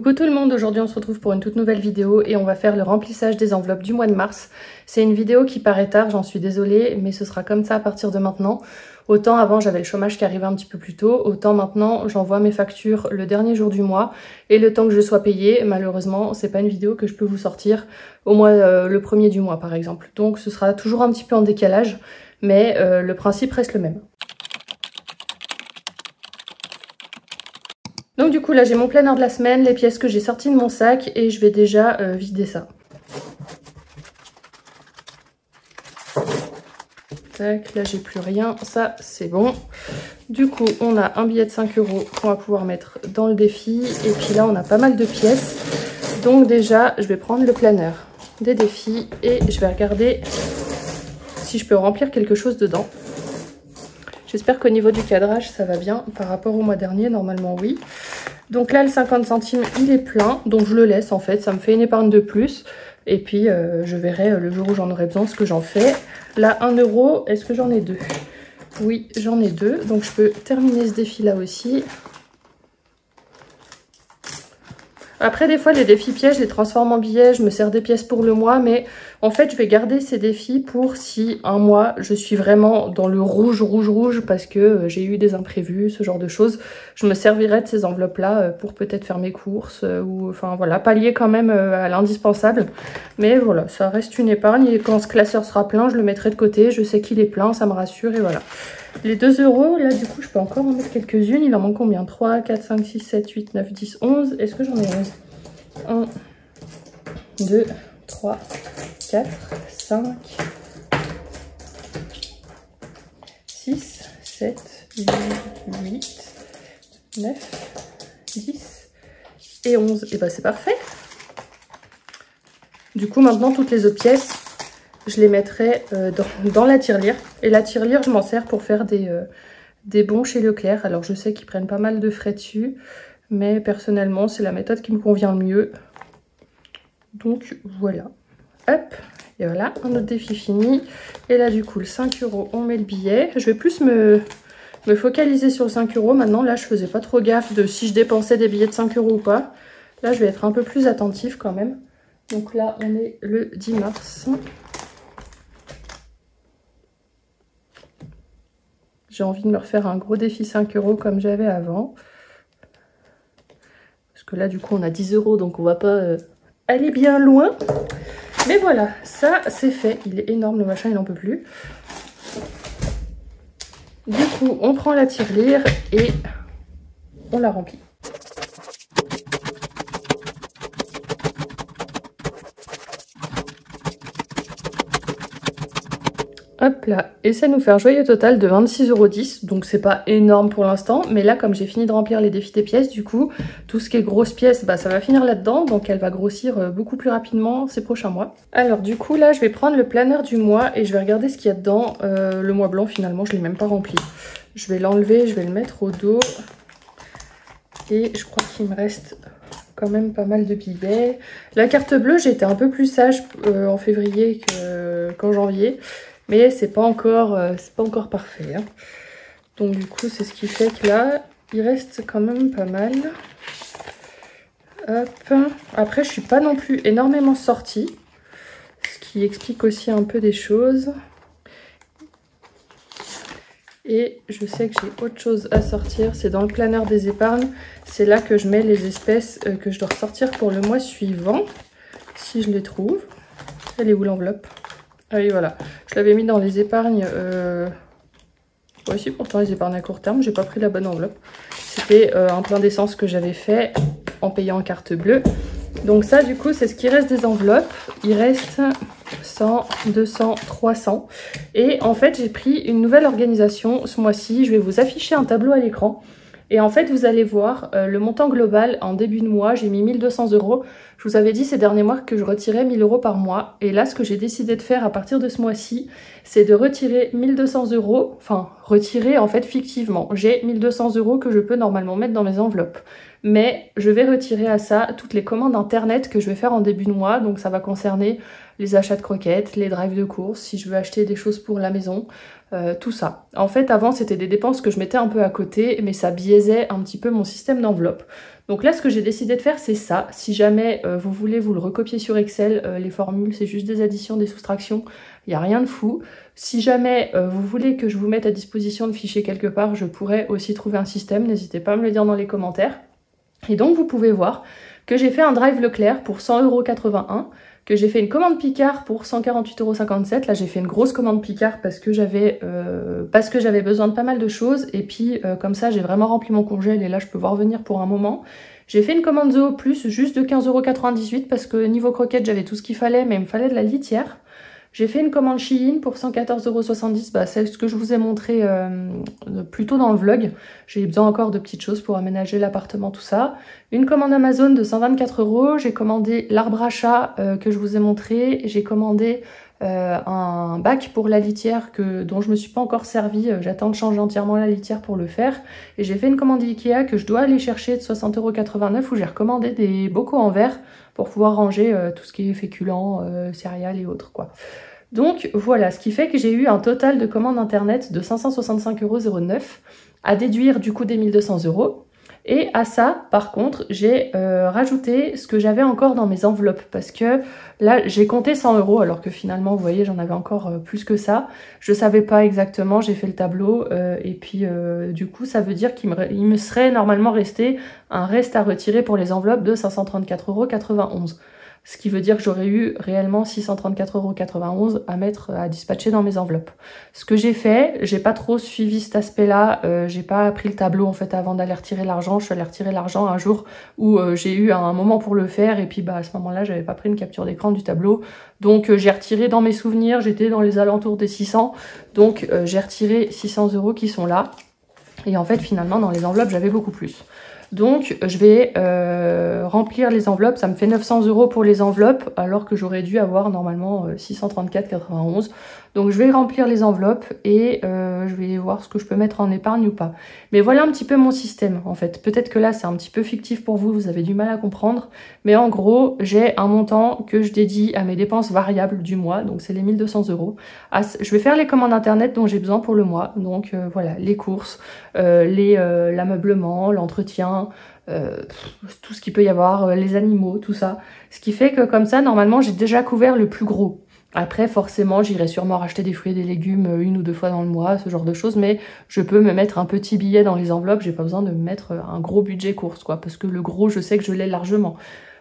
Coucou tout le monde, aujourd'hui on se retrouve pour une toute nouvelle vidéo et on va faire le remplissage des enveloppes du mois de mars. C'est une vidéo qui paraît tard, j'en suis désolée, mais ce sera comme ça à partir de maintenant. Autant avant j'avais le chômage qui arrivait un petit peu plus tôt, autant maintenant j'envoie mes factures le dernier jour du mois et le temps que je sois payée, malheureusement c'est pas une vidéo que je peux vous sortir au mois le premier du mois par exemple. Donc ce sera toujours un petit peu en décalage, mais le principe reste le même. Donc du coup là j'ai mon planeur de la semaine, les pièces que j'ai sorties de mon sac et je vais déjà vider ça. Tac, là j'ai plus rien, ça c'est bon. Du coup on a un billet de 5 € qu'on va pouvoir mettre dans le défi et puis là on a pas mal de pièces. Donc déjà je vais prendre le planeur des défis et je vais regarder si je peux remplir quelque chose dedans. J'espère qu'au niveau du cadrage ça va bien par rapport au mois dernier, normalement oui. Donc là le 50 centimes il est plein, donc je le laisse en fait, ça me fait une épargne de plus. Et puis je verrai le jour où j'en aurai besoin ce que j'en fais. Là 1 €, est-ce que j'en ai deux? Oui j'en ai deux, donc je peux terminer ce défi là aussi. Après des fois les défis pièges je les transforme en billets, je me sers des pièces pour le mois, mais en fait je vais garder ces défis pour si un mois je suis vraiment dans le rouge parce que j'ai eu des imprévus, ce genre de choses. Je me servirai de ces enveloppes là pour peut-être faire mes courses ou enfin voilà, pallier quand même à l'indispensable. Mais voilà, ça reste une épargne et quand ce classeur sera plein je le mettrai de côté, je sais qu'il est plein, ça me rassure et voilà. Les 2 € là du coup je peux encore en mettre quelques-unes, il en manque combien? 3, 4, 5, 6, 7, 8, 9, 10, 11. Est-ce que j'en ai 11? 1, 2, 3, 4, 5, 6, 7, 8, 9, 10 et 11. Et bah c'est parfait. Du coup maintenant toutes les autres pièces je les mettrai dans la tirelire. Et la tirelire, je m'en sers pour faire des bons chez Leclerc. Alors je sais qu'ils prennent pas mal de frais dessus, mais personnellement, c'est la méthode qui me convient le mieux. Donc voilà. Hop, et voilà, un autre défi fini. Et là du coup, le 5 €, on met le billet. Je vais plus me focaliser sur le 5 € maintenant. Là, je faisais pas trop gaffe de si je dépensais des billets de 5 € ou pas. Là, je vais être un peu plus attentive quand même. Donc là, on est le 10 mars. J'ai envie de me refaire un gros défi 5 € comme j'avais avant. Parce que là, du coup, on a 10 €, donc on va pas aller bien loin. Mais voilà, ça, c'est fait. Il est énorme, le machin, il n'en peut plus. Du coup, on prend la tirelire et on la remplit. Hop là, et ça nous fait un joyeux total de 26,10 €, donc c'est pas énorme pour l'instant, mais là comme j'ai fini de remplir les défis des pièces, du coup, tout ce qui est grosses pièces, bah ça va finir là-dedans, donc elle va grossir beaucoup plus rapidement ces prochains mois. Alors du coup là, je vais prendre le planeur du mois et je vais regarder ce qu'il y a dedans. Le mois blanc finalement, je l'ai même pas rempli. Je vais l'enlever, je vais le mettre au dos, et je crois qu'il me reste quand même pas mal de billets. La carte bleue, j'ai été un peu plus sage en février qu'en janvier. Mais c'est pas encore parfait. Hein. Donc du coup, c'est ce qui fait que là, il reste quand même pas mal. Hop. Après, je suis pas non plus énormément sortie. Ce qui explique aussi un peu des choses. Et je sais que j'ai autre chose à sortir. C'est dans le planeur des épargnes. C'est là que je mets les espèces que je dois ressortir pour le mois suivant. Si je les trouve. Elle est où l'enveloppe ? Ah oui, voilà. Je l'avais mis dans les épargnes. Ouais, si, pourtant les épargnes à court terme. J'ai pas pris la bonne enveloppe. C'était un plein d'essence que j'avais fait en payant en carte bleue. Donc ça, du coup, c'est ce qui reste des enveloppes. Il reste 100, 200, 300. Et en fait, j'ai pris une nouvelle organisation ce mois-ci. Je vais vous afficher un tableau à l'écran. Et en fait, vous allez voir le montant global en début de mois. J'ai mis 1200 €. Je vous avais dit ces derniers mois que je retirais 1000 € par mois. Et là, ce que j'ai décidé de faire à partir de ce mois-ci, c'est de retirer 1200 €. Enfin, retirer en fait fictivement. J'ai 1200 € que je peux normalement mettre dans mes enveloppes. mais je vais retirer à ça toutes les commandes internet que je vais faire en début de mois. Donc ça va concerner les achats de croquettes, les drives de courses, si je veux acheter des choses pour la maison, tout ça. En fait, avant, c'était des dépenses que je mettais un peu à côté, mais ça biaisait un petit peu mon système d'enveloppe. Donc là, ce que j'ai décidé de faire, c'est ça. Si jamais vous voulez vous le recopier sur Excel, les formules, c'est juste des additions, des soustractions, il n'y a rien de fou. Si jamais vous voulez que je vous mette à disposition de fichiers quelque part, je pourrais aussi trouver un système, n'hésitez pas à me le dire dans les commentaires. Et donc, vous pouvez voir que j'ai fait un drive Leclerc pour 100,81 €, que j'ai fait une commande Picard pour 148,57 €. Là, j'ai fait une grosse commande Picard parce que j'avais besoin de pas mal de choses. Et puis, comme ça, j'ai vraiment rempli mon congèle et là, je peux voir venir pour un moment. J'ai fait une commande Zoo Plus juste de 15,98 € parce que niveau croquette, j'avais tout ce qu'il fallait, mais il me fallait de la litière. J'ai fait une commande Shein pour 114,70 €, bah, c'est ce que je vous ai montré plus tôt dans le vlog. J'ai besoin encore de petites choses pour aménager l'appartement, tout ça. Une commande Amazon de 124 €, j'ai commandé l'arbre à chat que je vous ai montré, j'ai commandé un bac pour la litière dont je me suis pas encore servi, j'attends de changer entièrement la litière pour le faire. Et j'ai fait une commande Ikea que je dois aller chercher de 60,89 € où j'ai recommandé des bocaux en verre pour pouvoir ranger tout ce qui est féculents, céréales et autres quoi. Donc voilà, ce qui fait que j'ai eu un total de commandes internet de 565,09 € à déduire du coup des 1200 €. Et à ça, par contre, j'ai rajouté ce que j'avais encore dans mes enveloppes parce que là, j'ai compté 100 € alors que finalement, vous voyez, j'en avais encore plus que ça. Je savais pas exactement, j'ai fait le tableau et puis du coup, ça veut dire qu'il me serait normalement resté un reste à retirer pour les enveloppes de 534,91 €. Ce qui veut dire que j'aurais eu réellement 634,91 € à mettre à dispatcher dans mes enveloppes. Ce que j'ai fait, j'ai pas trop suivi cet aspect-là, j'ai pas pris le tableau en fait avant d'aller retirer l'argent. Je suis allée retirer l'argent un jour où j'ai eu un moment pour le faire et puis bah à ce moment-là, j'avais pas pris une capture d'écran du tableau. Donc j'ai retiré dans mes souvenirs, j'étais dans les alentours des 600. Donc j'ai retiré 600 € qui sont là. Et en fait, finalement, dans les enveloppes, j'avais beaucoup plus. Donc je vais remplir les enveloppes, ça me fait 900 € pour les enveloppes alors que j'aurais dû avoir normalement 634,91 €. Donc je vais remplir les enveloppes et je vais voir ce que je peux mettre en épargne ou pas. Mais voilà un petit peu mon système en fait. Peut-être que là c'est un petit peu fictif pour vous, vous avez du mal à comprendre. Mais en gros j'ai un montant que je dédie à mes dépenses variables du mois, donc c'est les 1200 €. Je vais faire les commandes internet dont j'ai besoin pour le mois. Donc voilà, les courses, l'ameublement, l'entretien, tout ce qu'il peut y avoir, les animaux, tout ça. Ce qui fait que comme ça, normalement, j'ai déjà couvert le plus gros. Après, forcément, j'irai sûrement racheter des fruits et des légumes 1 ou 2 fois dans le mois, ce genre de choses, mais je peux me mettre un petit billet dans les enveloppes, j'ai pas besoin de me mettre un gros budget course, quoi, parce que le gros, je sais que je l'ai largement.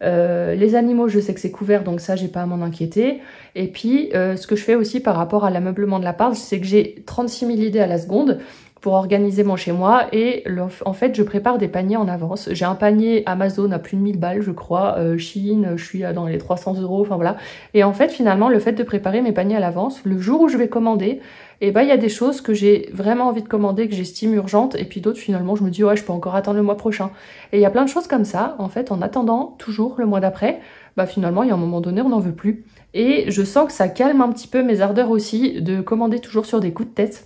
Les animaux, je sais que c'est couvert, donc ça, j'ai pas à m'en inquiéter. Et puis, ce que je fais aussi par rapport à l'ameublement de l'appart, c'est que j'ai 36 000 idées à la seconde pour organiser mon chez moi et en fait je prépare des paniers en avance. J'ai un panier Amazon à plus de 1000 balles je crois, Shein je suis dans les 300 €, enfin voilà. Et en fait finalement le fait de préparer mes paniers à l'avance, le jour où je vais commander, et ben il y a des choses que j'ai vraiment envie de commander, que j'estime urgentes, et puis d'autres finalement je me dis ouais je peux encore attendre le mois prochain. Et il y a plein de choses comme ça, en fait en attendant toujours le mois d'après, bah finalement il y a un moment donné on n'en veut plus. Et je sens que ça calme un petit peu mes ardeurs aussi de commander toujours sur des coups de tête.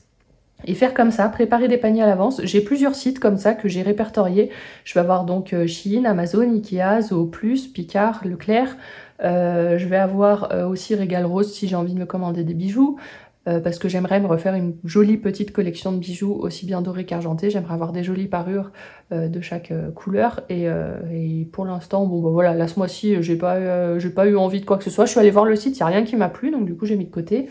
Et faire comme ça, préparer des paniers à l'avance. J'ai plusieurs sites comme ça que j'ai répertoriés. Je vais avoir donc Shein, Amazon, Ikea, Zoo Plus, Picard, Leclerc. Je vais avoir aussi Régal Rose si j'ai envie de me commander des bijoux. Parce que j'aimerais me refaire une jolie petite collection de bijoux, aussi bien dorés qu'argentés. J'aimerais avoir des jolies parures de chaque couleur. Et pour l'instant, bon bah voilà, là ce mois-ci, j'ai pas eu envie de quoi que ce soit. Je suis allée voir le site, il n'y a rien qui m'a plu, donc du coup j'ai mis de côté.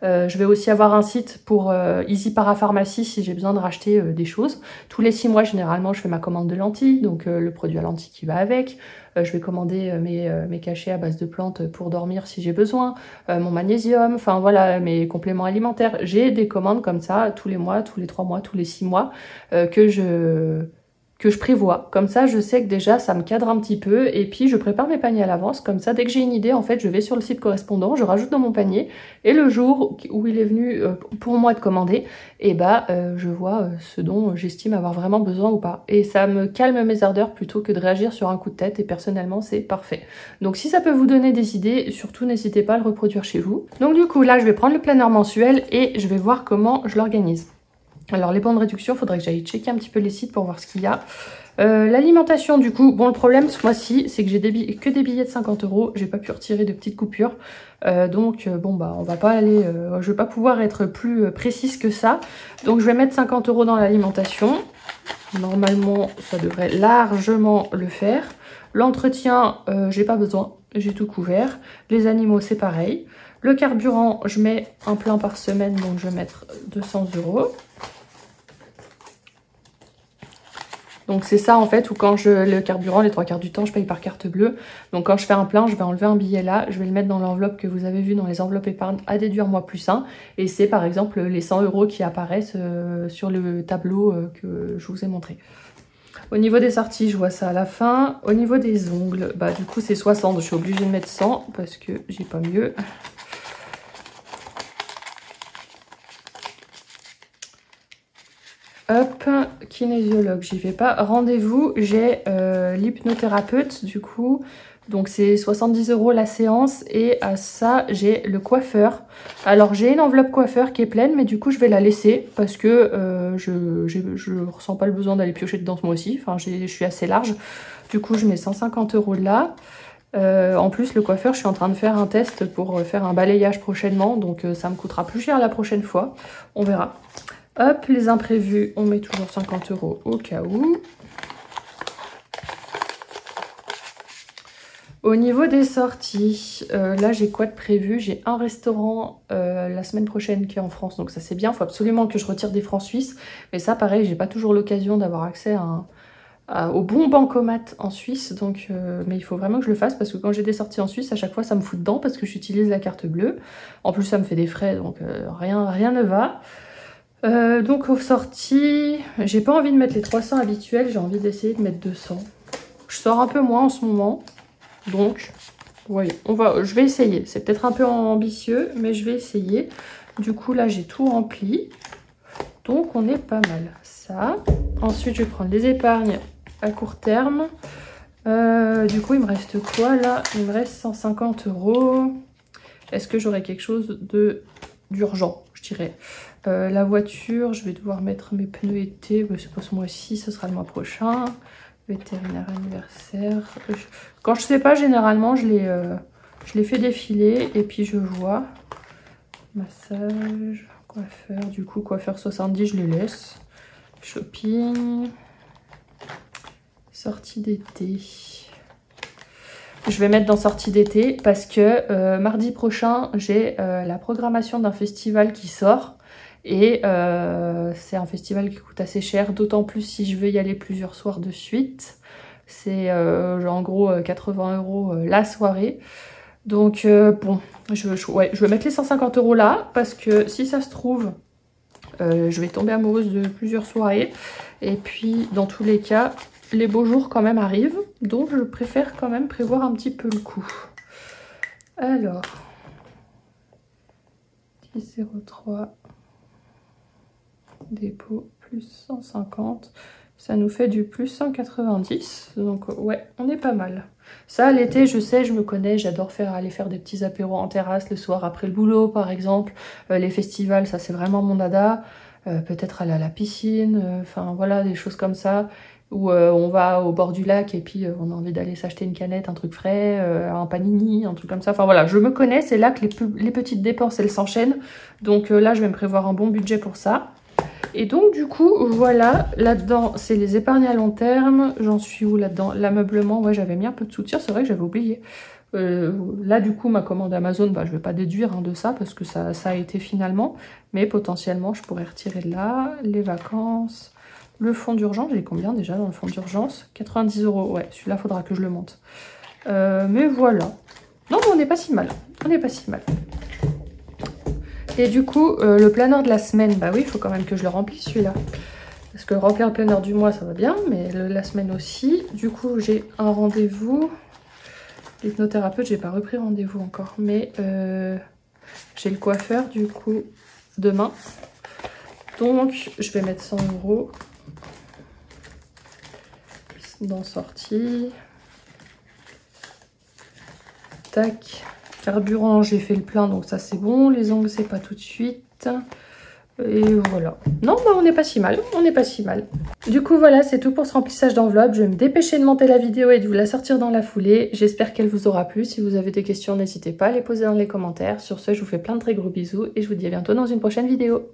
Je vais aussi avoir un site pour Easy Parapharmacie si j'ai besoin de racheter des choses. Tous les 6 mois, généralement, je fais ma commande de lentilles, donc le produit à lentilles qui va avec. Je vais commander mes cachets à base de plantes pour dormir si j'ai besoin, mon magnésium, enfin voilà, mes compléments alimentaires. J'ai des commandes comme ça tous les mois, tous les 3 mois, tous les 6 mois que je prévois. Comme ça, je sais que déjà, ça me cadre un petit peu. Et puis, je prépare mes paniers à l'avance. Comme ça, dès que j'ai une idée, en fait, je vais sur le site correspondant, je rajoute dans mon panier. Et le jour où il est venu pour moi de commander, et bah, je vois ce dont j'estime avoir vraiment besoin ou pas. Et ça me calme mes ardeurs plutôt que de réagir sur un coup de tête. Et personnellement, c'est parfait. Donc, si ça peut vous donner des idées, surtout n'hésitez pas à le reproduire chez vous. Donc, du coup, là, je vais prendre le planeur mensuel et je vais voir comment je l'organise. Alors les bons de réduction, il faudrait que j'aille checker un petit peu les sites pour voir ce qu'il y a. L'alimentation du coup, bon le problème ce mois-ci c'est que j'ai que des billets de 50 €, j'ai pas pu retirer de petites coupures. Donc bon bah on va pas aller, je vais pas pouvoir être plus précise que ça. Donc je vais mettre 50 € dans l'alimentation. Normalement ça devrait largement le faire. L'entretien, j'ai pas besoin, j'ai tout couvert. Les animaux c'est pareil. Le carburant, je mets un plein par semaine, donc je vais mettre 200 €. Donc c'est ça en fait, où quand le carburant, les 3 quarts du temps, je paye par carte bleue. Donc quand je fais un plein, je vais enlever un billet là, je vais le mettre dans l'enveloppe que vous avez vu dans les enveloppes épargne à déduire mois plus 1. Et c'est par exemple les 100 € qui apparaissent sur le tableau que je vous ai montré. Au niveau des sorties, je vois ça à la fin. Au niveau des ongles, bah du coup c'est 60, je suis obligée de mettre 100 parce que j'ai pas mieux. Hop, kinésiologue, j'y vais pas. Rendez-vous, j'ai l'hypnothérapeute du coup. Donc c'est 70 € la séance et à ça j'ai le coiffeur. Alors j'ai une enveloppe coiffeur qui est pleine mais du coup je vais la laisser parce que je ressens pas le besoin d'aller piocher dedans ce mois-ci. Enfin je suis assez large. Du coup je mets 150 € là. En plus le coiffeur je suis en train de faire un test pour faire un balayage prochainement. Donc ça me coûtera plus cher la prochaine fois. On verra. Hop, les imprévus, on met toujours 50 € au cas où. Au niveau des sorties, là j'ai quoi de prévu? J'ai un restaurant la semaine prochaine qui est en France, donc ça c'est bien. Il faut absolument que je retire des francs suisses. Mais ça pareil, j'ai pas toujours l'occasion d'avoir accès au bon bancomat en Suisse. Donc, mais il faut vraiment que je le fasse parce que quand j'ai des sorties en Suisse, à chaque fois ça me fout dedans parce que j'utilise la carte bleue. En plus ça me fait des frais, donc rien ne va. Donc aux sorties, j'ai pas envie de mettre les 300 habituels, j'ai envie d'essayer de mettre 200. Je sors un peu moins en ce moment, donc oui, je vais essayer. C'est peut-être un peu ambitieux, mais je vais essayer. Du coup là j'ai tout rempli, donc on est pas mal. Ça. Ensuite je vais prendre les épargnes à court terme. Du coup il me reste quoi là? Il me reste 150 €. Est-ce que j'aurai quelque chose d'urgent, je dirais? La voiture, je vais devoir mettre mes pneus été. C'est pas ce mois-ci, ce sera le mois prochain. Vétérinaire anniversaire. Quand je sais pas, généralement, je les fais défiler et puis je vois. Massage, coiffeur. Du coup, coiffeur 70, je les laisse. Shopping. Sortie d'été. Je vais mettre dans sortie d'été parce que mardi prochain, j'ai la programmation d'un festival qui sort. Et c'est un festival qui coûte assez cher, d'autant plus si je veux y aller plusieurs soirs de suite. C'est en gros 80 € la soirée. Donc bon, je vais mettre les 150 € là, parce que si ça se trouve, je vais tomber amoureuse de plusieurs soirées. Et puis dans tous les cas, les beaux jours quand même arrivent. Donc je préfère quand même prévoir un petit peu le coup. Alors, 10,03... dépôt plus 150, ça nous fait du plus 190, donc ouais, on est pas mal. Ça l'été, je sais, je me connais, j'adore aller faire des petits apéros en terrasse le soir après le boulot par exemple. Les festivals, ça c'est vraiment mon dada. Peut-être aller à la piscine, enfin voilà, des choses comme ça où on va au bord du lac et puis on a envie d'aller s'acheter une canette, un truc frais, un panini, un truc comme ça. Enfin voilà, je me connais, c'est là que les petites dépenses elles s'enchaînent. Donc là je vais me prévoir un bon budget pour ça. Et donc du coup voilà, là-dedans c'est les épargnes à long terme. J'en suis où là-dedans? L'ameublement, ouais, j'avais mis un peu de soutien, c'est vrai que j'avais oublié. Là du coup ma commande Amazon, bah, je vais pas déduire de ça parce que ça a été finalement. Mais potentiellement je pourrais retirer de là. Les vacances, le fonds d'urgence, j'ai combien déjà dans le fonds d'urgence? 90 €, ouais, celui-là faudra que je le monte. Mais voilà. Non mais on n'est pas si mal, on n'est pas si mal. Et du coup, le planeur de la semaine, bah oui, il faut quand même que je le remplisse celui-là. Parce que remplir le planeur du mois, ça va bien, mais la semaine aussi. Du coup, j'ai un rendez-vous. L'hypnothérapeute, j'ai pas repris rendez-vous encore, mais j'ai le coiffeur, du coup, demain. Donc, je vais mettre 100 € dans sortie. Tac. Carburant, j'ai fait le plein, donc ça c'est bon. Les ongles, c'est pas tout de suite. Et voilà. Non, bah on n'est pas si mal, on n'est pas si mal. Du coup, voilà, c'est tout pour ce remplissage d'enveloppe. Je vais me dépêcher de monter la vidéo et de vous la sortir dans la foulée. J'espère qu'elle vous aura plu. Si vous avez des questions, n'hésitez pas à les poser dans les commentaires. Sur ce, je vous fais plein de très gros bisous et je vous dis à bientôt dans une prochaine vidéo.